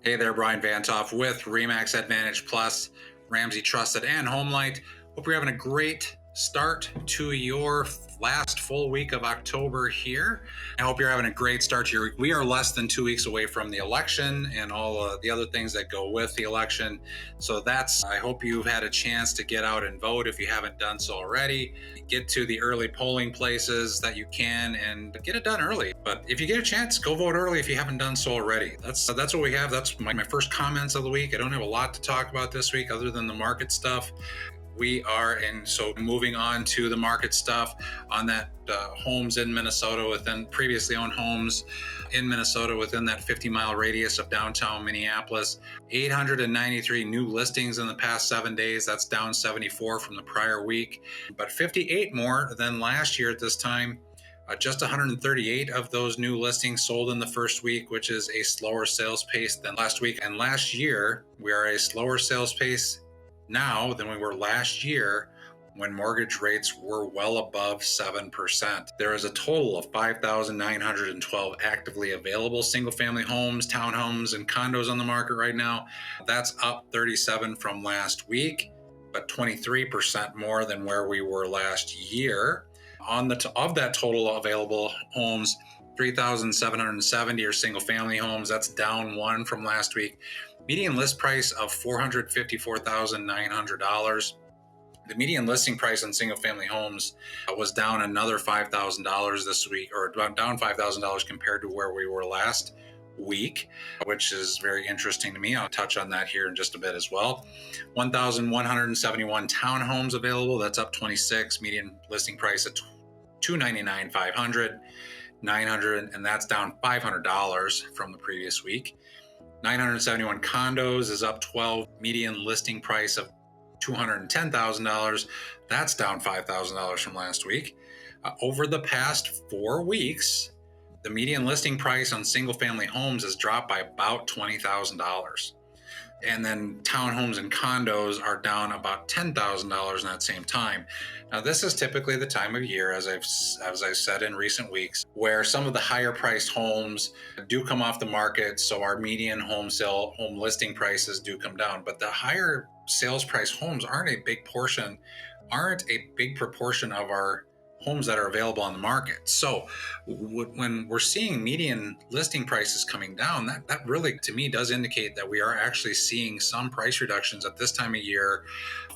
Hey there, Brian Vantoff with Remax Advantage Plus, Ramsey Trusted and Homelight. Hope you're having a great start to your last full week of October here. I hope you're having a great start to your week. We are less than 2 weeks away from the election and all the other things that go with the election. So I hope you've had a chance to get out and vote if you haven't done so already. Get to the early polling places that you can and get it done early. But if you get a chance, go vote early if you haven't done so already. That's what we have. That's my first comments of the week. I don't have a lot to talk about this week other than the market stuff. So moving on to the market stuff on that homes in Minnesota within previously owned homes in Minnesota within that 50-mile radius of downtown Minneapolis. 893 new listings in the past 7 days. That's down 74 from the prior week, but 58 more than last year at this time. Just 138 of those new listings sold in the first week, which is a slower sales pace than last week. And last year, we are a slower sales pace now than we were last year when mortgage rates were well above 7%. There is a total of 5,912 actively available single-family homes, townhomes, and condos on the market right now. That's up 37 from last week, but 23% more than where we were last year. Of that total available homes, 3,770 are single-family homes. That's down 1 from last week. Median list price of $454,900. The median listing price on single-family homes was down another $5,000 this week, or down $5,000 compared to where we were last week, which is very interesting to me. I'll touch on that here in just a bit as well. 1,171 townhomes available. That's up 26. Median listing price at $299,500. 900, and that's down $500 from the previous week. 971 condos is up 12. Median listing price of $210,000. That's down $5,000 from last week. Over the past 4 weeks, the median listing price on single-family homes has dropped by about $20,000. And then townhomes and condos are down about $10,000 in that same time. Now, this is typically the time of year, as I've said in recent weeks, where some of the higher priced homes do come off the market. So our median home listing prices do come down, but the higher sales price homes aren't a big proportion of our homes that are available on the market. So when we're seeing median listing prices coming down, that really, to me, does indicate that we are actually seeing some price reductions at this time of year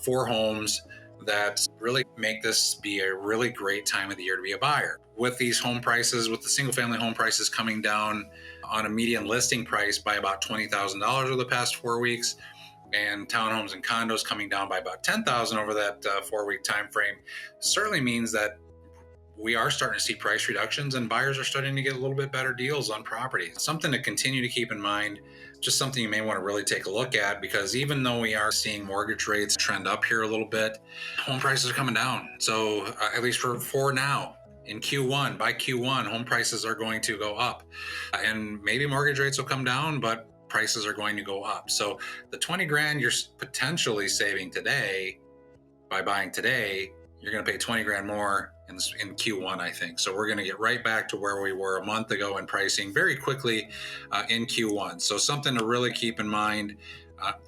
for homes that really make this be a really great time of the year to be a buyer. With these home prices, with the single family home prices coming down on a median listing price by about $20,000 over the past 4 weeks, and townhomes and condos coming down by about $10,000 over that 4-week time frame, certainly means that we are starting to see price reductions and buyers are starting to get a little bit better deals on property. It's something to continue to keep in mind, just something you may want to really take a look at, because even though we are seeing mortgage rates trend up here a little bit, home prices are coming down. So at least for now, in Q1, by Q1, home prices are going to go up, and maybe mortgage rates will come down, but prices are going to go up. So the 20 grand you're potentially saving today by buying today, you're going to pay 20 grand more in Q1, I think. So we're going to get right back to where we were a month ago in pricing very quickly in Q1. So something to really keep in mind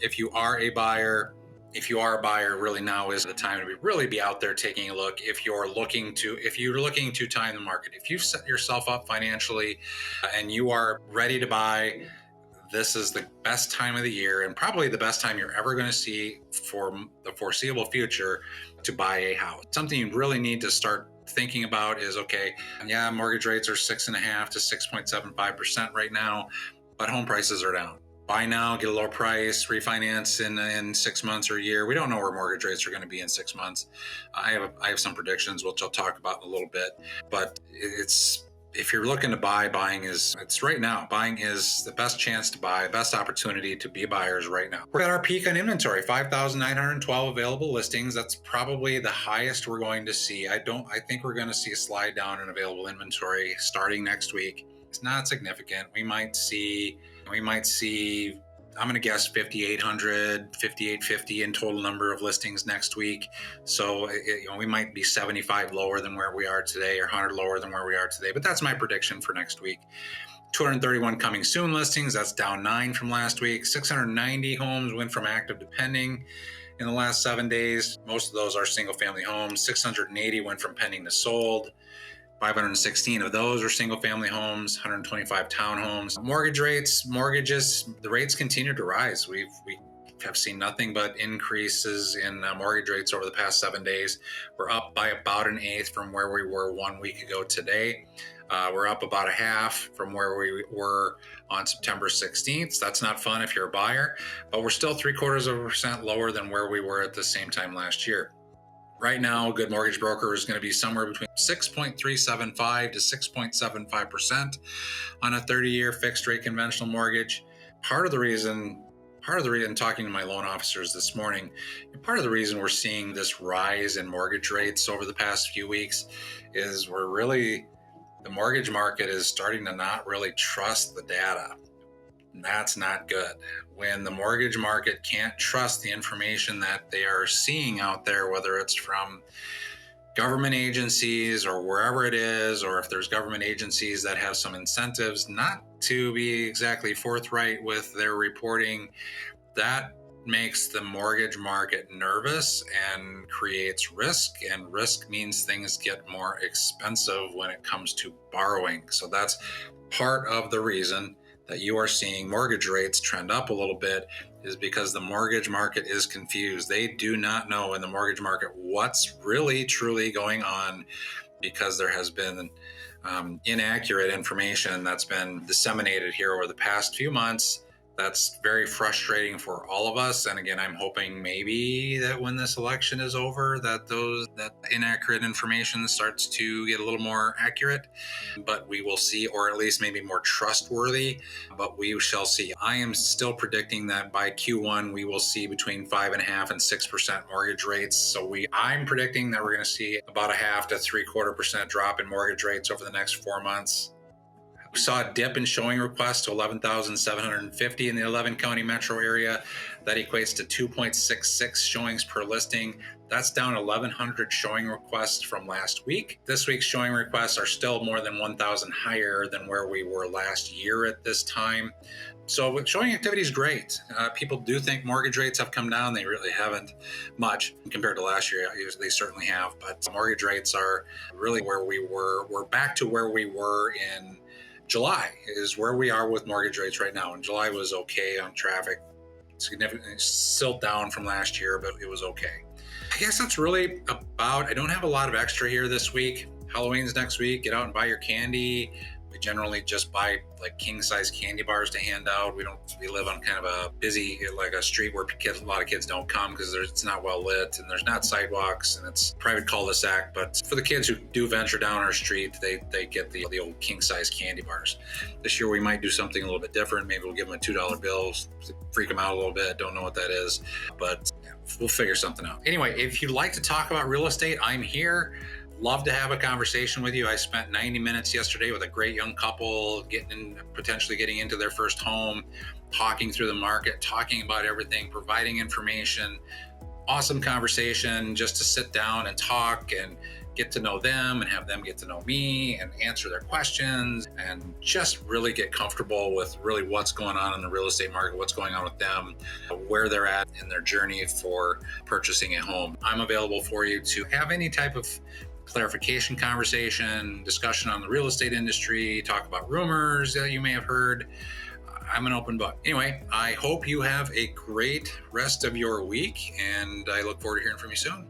if you are a buyer. Really now is the time to really be out there taking a look. If you're looking to time the market, if you've set yourself up financially and you are ready to buy, this is the best time of the year and probably the best time you're ever going to see for the foreseeable future to buy a house. Something you really need to start thinking about is, okay, yeah, mortgage rates are 6.5 to 6.75% right now, but home prices are down. Buy now, get a lower price, refinance in 6 months or a year. We don't know where mortgage rates are going to be in 6 months. I have some predictions, which I'll talk about in a little bit, but if you're looking to buy, it's right now. Buying is the best chance to buy, best opportunity to be buyers right now. We're at our peak on inventory, 5,912 available listings. That's probably the highest we're going to see. I think we're going to see a slide down in available inventory starting next week. It's not significant. We might see, I'm going to guess 5,800, 5,850 in total number of listings next week. So we might be 75 lower than where we are today or 100 lower than where we are today, but that's my prediction for next week. 231 coming soon listings. That's down 9 from last week. 690 homes went from active to pending in the last 7 days. Most of those are single family homes. 680 went from pending to sold. 516 of those are single family homes, 125 townhomes. Mortgages, the rates continue to rise. We have seen nothing but increases in mortgage rates over the past 7 days. We're up by about an eighth from where we were 1 week ago today. We're up about a half from where we were on September 16th. That's not fun if you're a buyer, but we're still 0.75% lower than where we were at the same time last year. Right now, a good mortgage broker is going to be somewhere between 6.375 to 6.75% on a 30-year fixed rate conventional mortgage. Part of the reason, talking to my loan officers this morning, part of the reason we're seeing this rise in mortgage rates over the past few weeks is the mortgage market is starting to not really trust the data. That's not good. When the mortgage market can't trust the information that they are seeing out there, whether it's from government agencies or wherever it is, or if there's government agencies that have some incentives not to be exactly forthright with their reporting, that makes the mortgage market nervous and creates risk, and risk means things get more expensive when it comes to borrowing. So that's part of the reason that you are seeing mortgage rates trend up a little bit, is because the mortgage market is confused. They do not know in the mortgage market what's really truly going on, because there has been inaccurate information that's been disseminated here over the past few months. That's very frustrating for all of us. And again, I'm hoping maybe that when this election is over, that inaccurate information starts to get a little more accurate, but we will see, or at least maybe more trustworthy, but we shall see. I am still predicting that by Q1, we will see between 5.5% and 6% mortgage rates. So I'm predicting that we're going to see about 0.5% to 0.75% drop in mortgage rates over the next 4 months. We saw a dip in showing requests to 11,750 in the 11 county metro area. That equates to 2.66 showings per listing. That's down 1,100 showing requests from last week. This week's showing requests are still more than 1,000 higher than where we were last year at this time. So showing activity is great. People do think mortgage rates have come down. They really haven't much compared to last year. They certainly have, but mortgage rates are really where we were. We're back to where we were in July is where we are with mortgage rates right now. And July was okay on traffic, significantly still down from last year, but it was okay. I guess that's really about, I don't have a lot of extra here this week. Halloween's next week. Get out and buy your candy. We generally just buy like king size candy bars to hand out. We live on kind of a busy, like a street where a lot of kids don't come because it's not well lit and there's not sidewalks and it's private cul-de-sac. But for the kids who do venture down our street, they get the old king size candy bars. This year we might do something a little bit different. Maybe we'll give them a $2 bill, freak them out a little bit. Don't know what that is, but we'll figure something out. Anyway, if you'd like to talk about real estate, I'm here. Love to have a conversation with you. I spent 90 minutes yesterday with a great young couple potentially getting into their first home, talking through the market, talking about everything, providing information. Awesome conversation just to sit down and talk and get to know them and have them get to know me and answer their questions and just really get comfortable with really what's going on in the real estate market, what's going on with them, where they're at in their journey for purchasing a home. I'm available for you to have any type of clarification conversation, discussion on the real estate industry, talk about rumors that you may have heard. I'm an open book. Anyway, I hope you have a great rest of your week, and I look forward to hearing from you soon.